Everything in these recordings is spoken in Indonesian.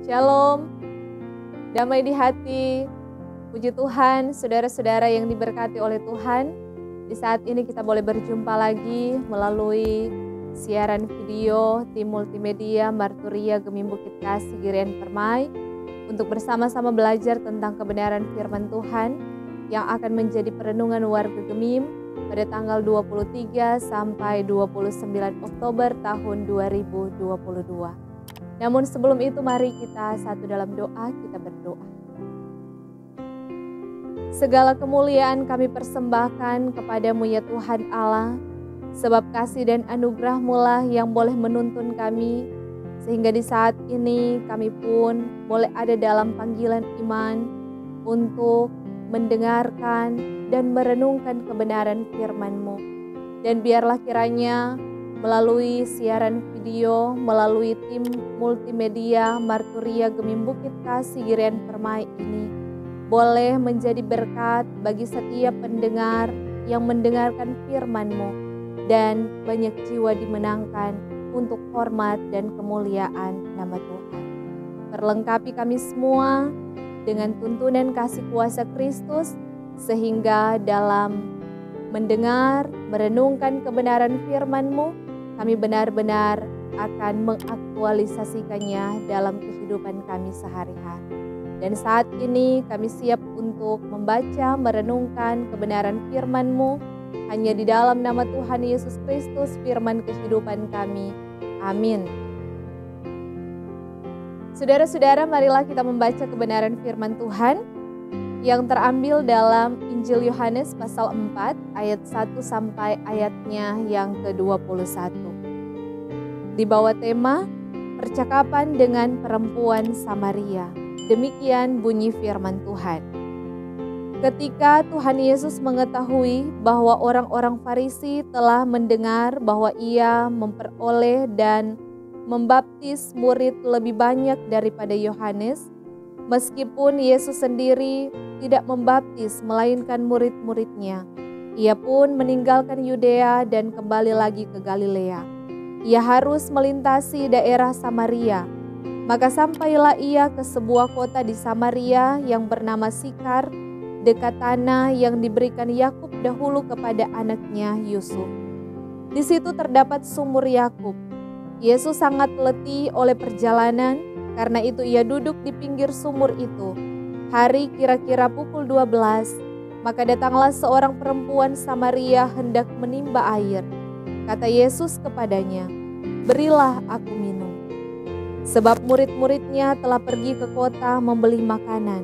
Shalom, damai di hati. Puji Tuhan, saudara-saudara yang diberkati oleh Tuhan. Di saat ini kita boleh berjumpa lagi melalui siaran video tim multimedia Marturia Gemim Bukit Kasih Girian Permai untuk bersama-sama belajar tentang kebenaran firman Tuhan yang akan menjadi perenungan warga Gemim pada tanggal 23 sampai 29 Oktober tahun 2022. Namun sebelum itu mari kita satu dalam doa, kita berdoa. Segala kemuliaan kami persembahkan kepadamu ya Tuhan Allah, sebab kasih dan anugerah-Mu lah yang boleh menuntun kami, sehingga di saat ini kami pun boleh ada dalam panggilan iman untuk mendengarkan dan merenungkan kebenaran firman-Mu. Dan biarlah kiranya melalui siaran video, melalui tim multimedia Marturia Gemim Bukit Kasih Girian Permai ini boleh menjadi berkat bagi setiap pendengar yang mendengarkan firman-Mu, dan banyak jiwa dimenangkan untuk hormat dan kemuliaan nama Tuhan. Perlengkapi kami semua dengan tuntunan kasih kuasa Kristus, sehingga dalam mendengar, merenungkan kebenaran firman-Mu, kami benar-benar akan mengaktualisasikannya dalam kehidupan kami sehari-hari. Dan saat ini kami siap untuk membaca, merenungkan kebenaran firman-Mu hanya di dalam nama Tuhan Yesus Kristus, firman kehidupan kami. Amin. Saudara-saudara, marilah kita membaca kebenaran firman Tuhan yang terambil dalam Injil Yohanes pasal 4 ayat 1 sampai ayatnya yang ke-21. Di bawah tema percakapan dengan perempuan Samaria. Demikian bunyi firman Tuhan. Ketika Tuhan Yesus mengetahui bahwa orang-orang Farisi telah mendengar bahwa Ia memperoleh dan membaptis murid lebih banyak daripada Yohanes, meskipun Yesus sendiri tidak membaptis melainkan murid-muridnya, Ia pun meninggalkan Yudea dan kembali lagi ke Galilea. Ia harus melintasi daerah Samaria. Maka sampailah Ia ke sebuah kota di Samaria yang bernama Sikar, dekat tanah yang diberikan Yakub dahulu kepada anaknya Yusuf. Di situ terdapat sumur Yakub. Yesus sangat letih oleh perjalanan, karena itu Ia duduk di pinggir sumur itu. Hari kira-kira pukul 12, maka datanglah seorang perempuan Samaria hendak menimba air. Kata Yesus kepadanya, "Berilah aku minum." Sebab murid-muridnya telah pergi ke kota membeli makanan.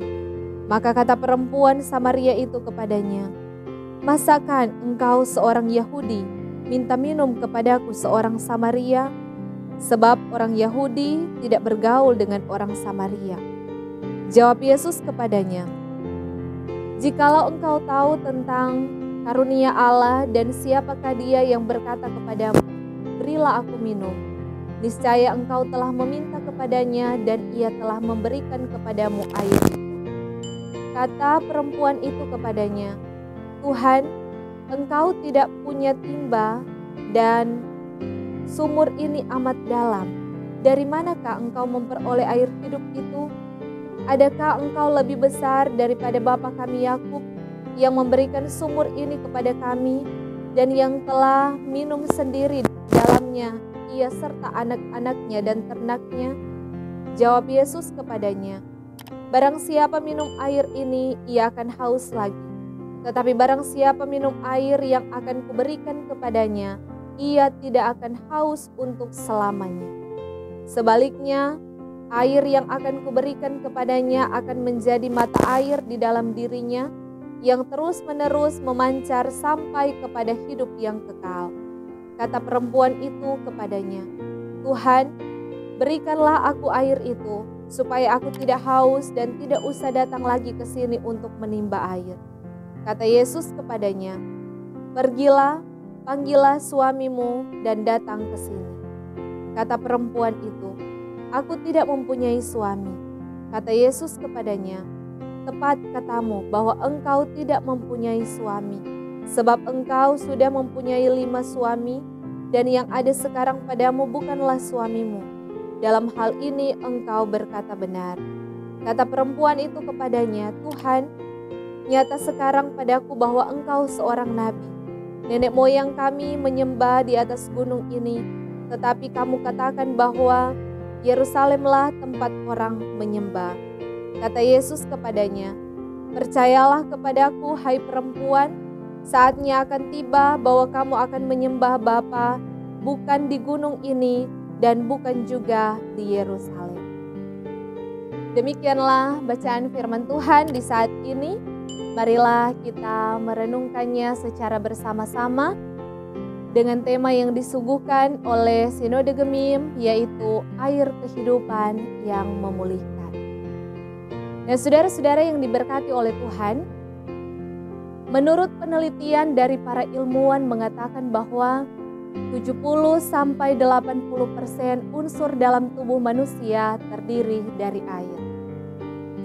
Maka kata perempuan Samaria itu kepadanya, "Masakan engkau seorang Yahudi minta minum kepadaku seorang Samaria?" Sebab orang Yahudi tidak bergaul dengan orang Samaria. Jawab Yesus kepadanya, "Jikalau engkau tahu tentang karunia Allah dan siapakah Dia yang berkata kepadamu, 'Berilah aku minum,' niscaya engkau telah meminta kepadanya dan Ia telah memberikan kepadamu air itu." Kata perempuan itu kepadanya, "Tuhan, engkau tidak punya timba dan sumur ini amat dalam. Dari manakah engkau memperoleh air hidup itu? Adakah engkau lebih besar daripada bapa kami Yakub yang memberikan sumur ini kepada kami dan yang telah minum sendiri dalamnya ia serta anak-anaknya dan ternaknya?" Jawab Yesus kepadanya, "Barang siapa minum air ini, ia akan haus lagi. Tetapi barang siapa minum air yang akan kuberikan kepadanya, ia tidak akan haus untuk selamanya. Sebaliknya, air yang akan kuberikan kepadanya akan menjadi mata air di dalam dirinya, yang terus-menerus memancar sampai kepada hidup yang kekal." Kata perempuan itu kepadanya, "Tuhan, berikanlah aku air itu, supaya aku tidak haus dan tidak usah datang lagi ke sini untuk menimba air." Kata Yesus kepadanya, "Pergilah, panggillah suamimu dan datang ke sini." Kata perempuan itu, "Aku tidak mempunyai suami." Kata Yesus kepadanya, "Tepat katamu bahwa engkau tidak mempunyai suami, sebab engkau sudah mempunyai 5 suami, dan yang ada sekarang padamu bukanlah suamimu. dalam hal ini engkau berkata benar." Kata perempuan itu kepadanya, "Tuhan, nyata sekarang padaku bahwa engkau seorang nabi. Nenek moyang kami menyembah di atas gunung ini, tetapi kamu katakan bahwa Yerusalemlah tempat orang menyembah." Kata Yesus kepadanya, "Percayalah kepadaku, hai perempuan, saatnya akan tiba bahwa kamu akan menyembah Bapa bukan di gunung ini dan bukan juga di Yerusalem." Demikianlah bacaan firman Tuhan di saat ini. Marilah kita merenungkannya secara bersama-sama dengan tema yang disuguhkan oleh Sinode Gemim, yaitu air kehidupan yang memulihkan. Nah, saudara-saudara yang diberkati oleh Tuhan, menurut penelitian dari para ilmuwan mengatakan bahwa 70-80% unsur dalam tubuh manusia terdiri dari air.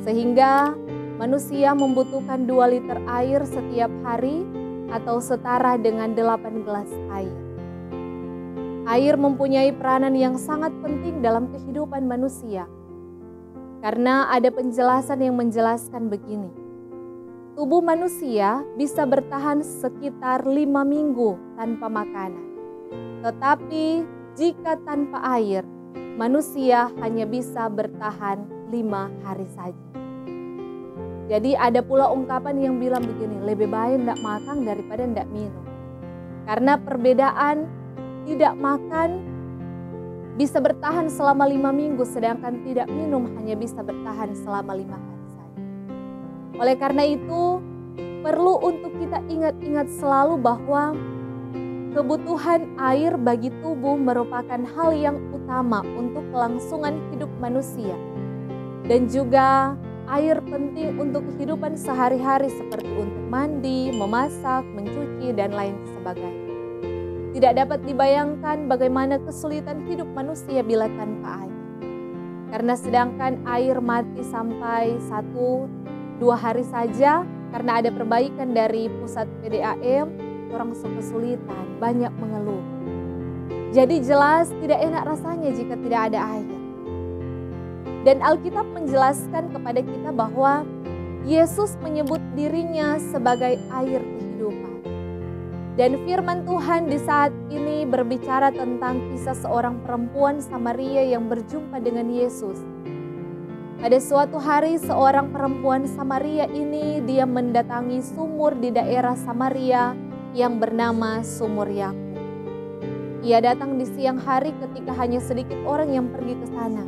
Sehingga manusia membutuhkan 2 liter air setiap hari atau setara dengan 8 gelas air. Air mempunyai peranan yang sangat penting dalam kehidupan manusia. Karena ada penjelasan yang menjelaskan begini. Tubuh manusia bisa bertahan sekitar 5 minggu tanpa makanan. Tetapi jika tanpa air, manusia hanya bisa bertahan 5 hari saja. Jadi ada pula ungkapan yang bilang begini, lebih baik tidak makan daripada tidak minum. Karena perbedaan tidak makan bisa bertahan selama 5 minggu, sedangkan tidak minum hanya bisa bertahan selama 5 hari saja. Oleh karena itu, perlu untuk kita ingat-ingat selalu bahwa kebutuhan air bagi tubuh merupakan hal yang utama untuk kelangsungan hidup manusia. Dan juga air penting untuk kehidupan sehari-hari seperti untuk mandi, memasak, mencuci, dan lain sebagainya. Tidak dapat dibayangkan bagaimana kesulitan hidup manusia bila tanpa air. Karena sedangkan air mati sampai 1-2 hari saja, karena ada perbaikan dari pusat PDAM, orang kesulitan, banyak mengeluh. Jadi jelas tidak enak rasanya jika tidak ada air. Dan Alkitab menjelaskan kepada kita bahwa Yesus menyebut dirinya sebagai air kehidupan. Dan firman Tuhan di saat ini berbicara tentang kisah seorang perempuan Samaria yang berjumpa dengan Yesus. Pada suatu hari seorang perempuan Samaria ini dia mendatangi sumur di daerah Samaria yang bernama Sumur Yakub. Ia datang di siang hari ketika hanya sedikit orang yang pergi ke sana.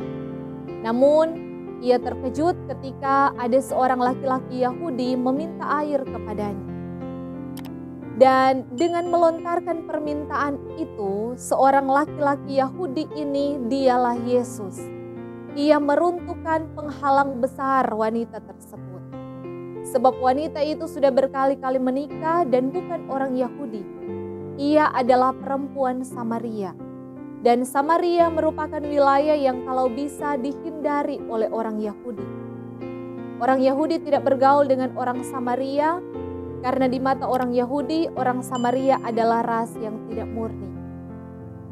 Namun, ia terkejut ketika ada seorang laki-laki Yahudi meminta air kepadanya. Dan dengan melontarkan permintaan itu, seorang laki-laki Yahudi ini dialah Yesus. Ia meruntuhkan penghalang besar wanita tersebut. Sebab wanita itu sudah berkali-kali menikah dan bukan orang Yahudi. Ia adalah perempuan Samaria. Dan Samaria merupakan wilayah yang kalau bisa dihindari oleh orang Yahudi. Orang Yahudi tidak bergaul dengan orang Samaria karena di mata orang Yahudi, orang Samaria adalah ras yang tidak murni.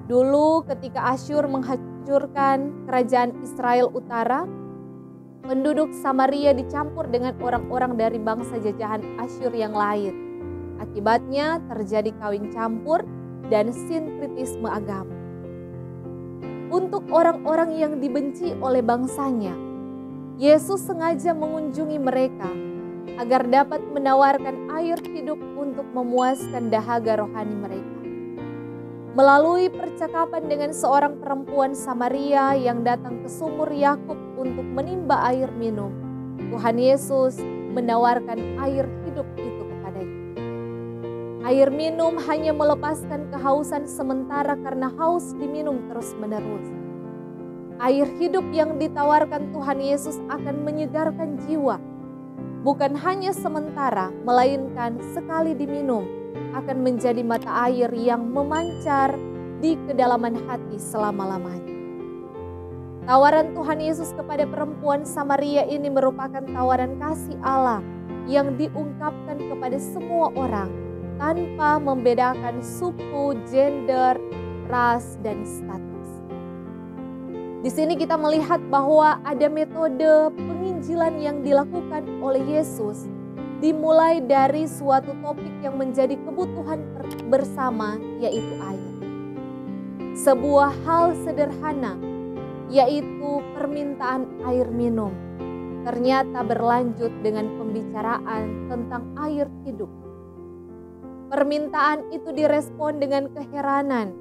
Dulu ketika Asyur menghancurkan kerajaan Israel Utara, penduduk Samaria dicampur dengan orang-orang dari bangsa jajahan Asyur yang lain. Akibatnya terjadi kawin campur dan sinkretisme agama. Untuk orang-orang yang dibenci oleh bangsanya, Yesus sengaja mengunjungi mereka agar dapat menawarkan air hidup untuk memuaskan dahaga rohani mereka. Melalui percakapan dengan seorang perempuan Samaria yang datang ke sumur Yakub untuk menimba air minum, Tuhan Yesus menawarkan air hidup itu kepadanya. Air minum hanya melepaskan kehausan sementara karena haus diminum terus-menerus. Air hidup yang ditawarkan Tuhan Yesus akan menyegarkan jiwa. Bukan hanya sementara, melainkan sekali diminum akan menjadi mata air yang memancar di kedalaman hati selama-lamanya. Tawaran Tuhan Yesus kepada perempuan Samaria ini merupakan tawaran kasih Allah yang diungkapkan kepada semua orang tanpa membedakan suku, gender, ras, dan status. Di sini kita melihat bahwa ada metode penginjilan yang dilakukan oleh Yesus, dimulai dari suatu topik yang menjadi kebutuhan bersama, yaitu air. Sebuah hal sederhana, yaitu permintaan air minum, ternyata berlanjut dengan pembicaraan tentang air hidup. Permintaan itu direspon dengan keheranan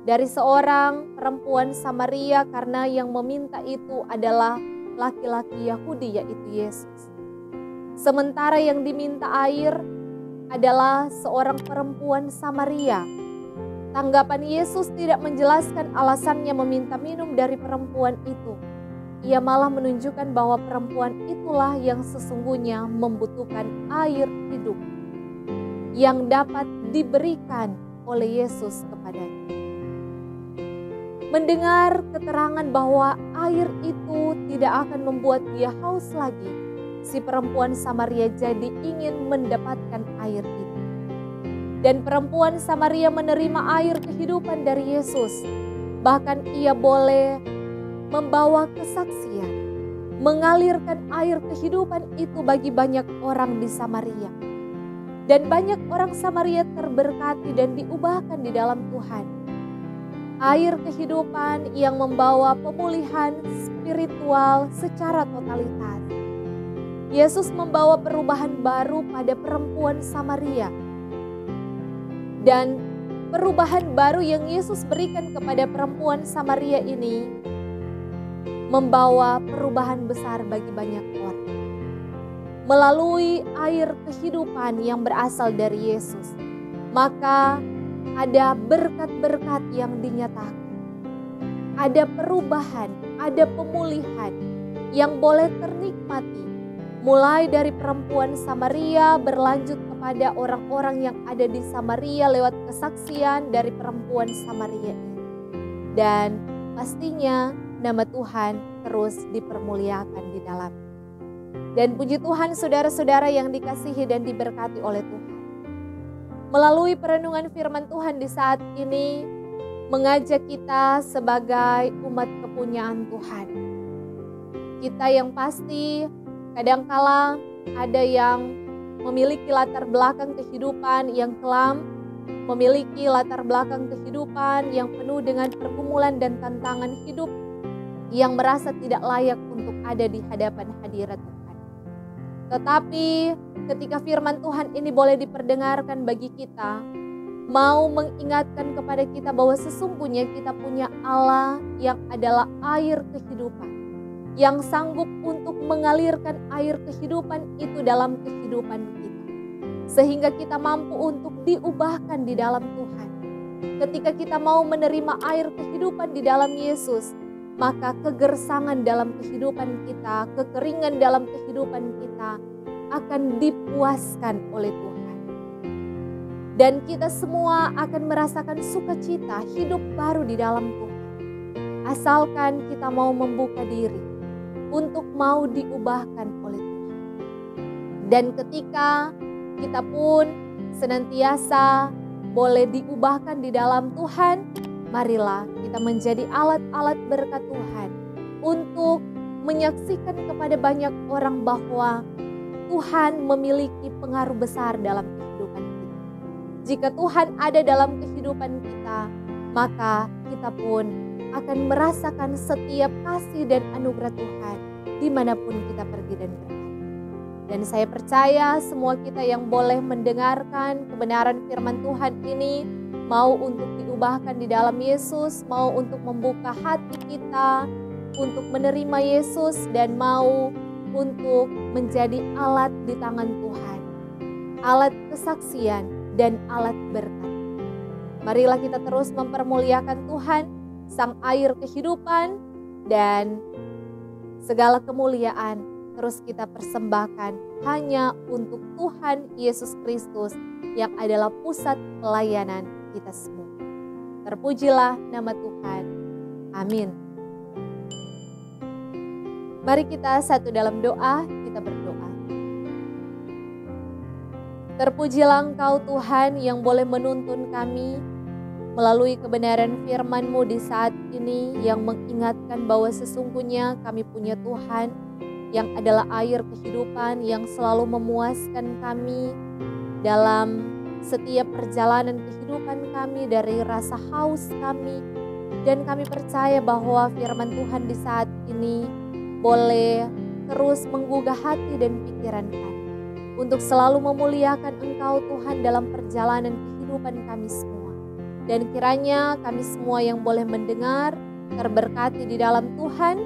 dari seorang perempuan Samaria karena yang meminta itu adalah laki-laki Yahudi, yaitu Yesus. Sementara yang diminta air adalah seorang perempuan Samaria. Tanggapan Yesus tidak menjelaskan alasannya meminta minum dari perempuan itu. Ia malah menunjukkan bahwa perempuan itulah yang sesungguhnya membutuhkan air hidup yang dapat diberikan oleh Yesus kepadanya. Mendengar keterangan bahwa air itu tidak akan membuat dia haus lagi, si perempuan Samaria jadi ingin mendapatkan air itu. Dan perempuan Samaria menerima air kehidupan dari Yesus. Bahkan ia boleh membawa kesaksian, mengalirkan air kehidupan itu bagi banyak orang di Samaria. Dan banyak orang Samaria terberkati dan diubahkan di dalam Tuhan. Air kehidupan yang membawa pemulihan spiritual secara totalitas. Yesus membawa perubahan baru pada perempuan Samaria. Dan perubahan baru yang Yesus berikan kepada perempuan Samaria ini membawa perubahan besar bagi banyak orang. Melalui air kehidupan yang berasal dari Yesus, maka ada berkat-berkat yang dinyatakan. Ada perubahan, ada pemulihan yang boleh ternikmati. Mulai dari perempuan Samaria berlanjut kepada orang-orang yang ada di Samaria lewat kesaksian dari perempuan Samaria ini. Dan pastinya nama Tuhan terus dipermuliakan di dalam. Dan puji Tuhan saudara-saudara yang dikasihi dan diberkati oleh Tuhan. Melalui perenungan firman Tuhan di saat ini, mengajak kita sebagai umat kepunyaan Tuhan. Kita yang pasti kadangkala ada yang memiliki latar belakang kehidupan yang kelam, memiliki latar belakang kehidupan yang penuh dengan pergumulan dan tantangan hidup, yang merasa tidak layak untuk ada di hadapan hadirat Tuhan. Tetapi ketika firman Tuhan ini boleh diperdengarkan bagi kita, mau mengingatkan kepada kita bahwa sesungguhnya kita punya Allah yang adalah air kehidupan, yang sanggup untuk mengalirkan air kehidupan itu dalam kehidupan kita, sehingga kita mampu untuk diubahkan di dalam Tuhan. Ketika kita mau menerima air kehidupan di dalam Yesus, maka kegersangan dalam kehidupan kita, kekeringan dalam kehidupan kita akan dipuaskan oleh Tuhan. Dan kita semua akan merasakan sukacita hidup baru di dalam Tuhan. Asalkan kita mau membuka diri untuk mau diubahkan oleh Tuhan. Dan ketika kita pun senantiasa boleh diubahkan di dalam Tuhan, marilah kita menjadi alat-alat berkat Tuhan untuk menyaksikan kepada banyak orang bahwa Tuhan memiliki pengaruh besar dalam kehidupan kita. Jika Tuhan ada dalam kehidupan kita, maka kita pun akan merasakan setiap kasih dan anugerah Tuhan dimanapun kita pergi dan berada. Dan saya percaya semua kita yang boleh mendengarkan kebenaran firman Tuhan ini, mau untuk diubahkan di dalam Yesus, mau untuk membuka hati kita untuk menerima Yesus, dan mau untuk menjadi alat di tangan Tuhan, alat kesaksian dan alat berkat. Marilah kita terus mempermuliakan Tuhan, Sang air kehidupan, dan segala kemuliaan terus kita persembahkan hanya untuk Tuhan Yesus Kristus yang adalah pusat pelayanan kita semua. Terpujilah nama Tuhan. Amin. Mari kita satu dalam doa, kita berdoa. Terpujilah Engkau Tuhan yang boleh menuntun kami melalui kebenaran firman-Mu di saat ini yang mengingatkan bahwa sesungguhnya kami punya Tuhan yang adalah air kehidupan yang selalu memuaskan kami dalam setiap perjalanan kehidupan kami, dari rasa haus kami. Dan kami percaya bahwa firman Tuhan di saat ini boleh terus menggugah hati dan pikiran kami untuk selalu memuliakan Engkau Tuhan dalam perjalanan kehidupan kami semua. Dan kiranya kami semua yang boleh mendengar terberkati di dalam Tuhan,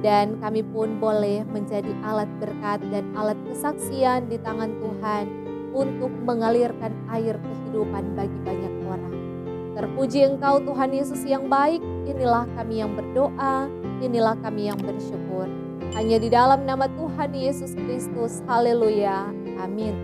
dan kami pun boleh menjadi alat berkat dan alat kesaksian di tangan Tuhan untuk mengalirkan air kehidupan bagi banyak orang. Terpuji Engkau Tuhan Yesus yang baik. Inilah kami yang berdoa, inilah kami yang bersyukur. Hanya di dalam nama Tuhan Yesus Kristus. Haleluya. Amin.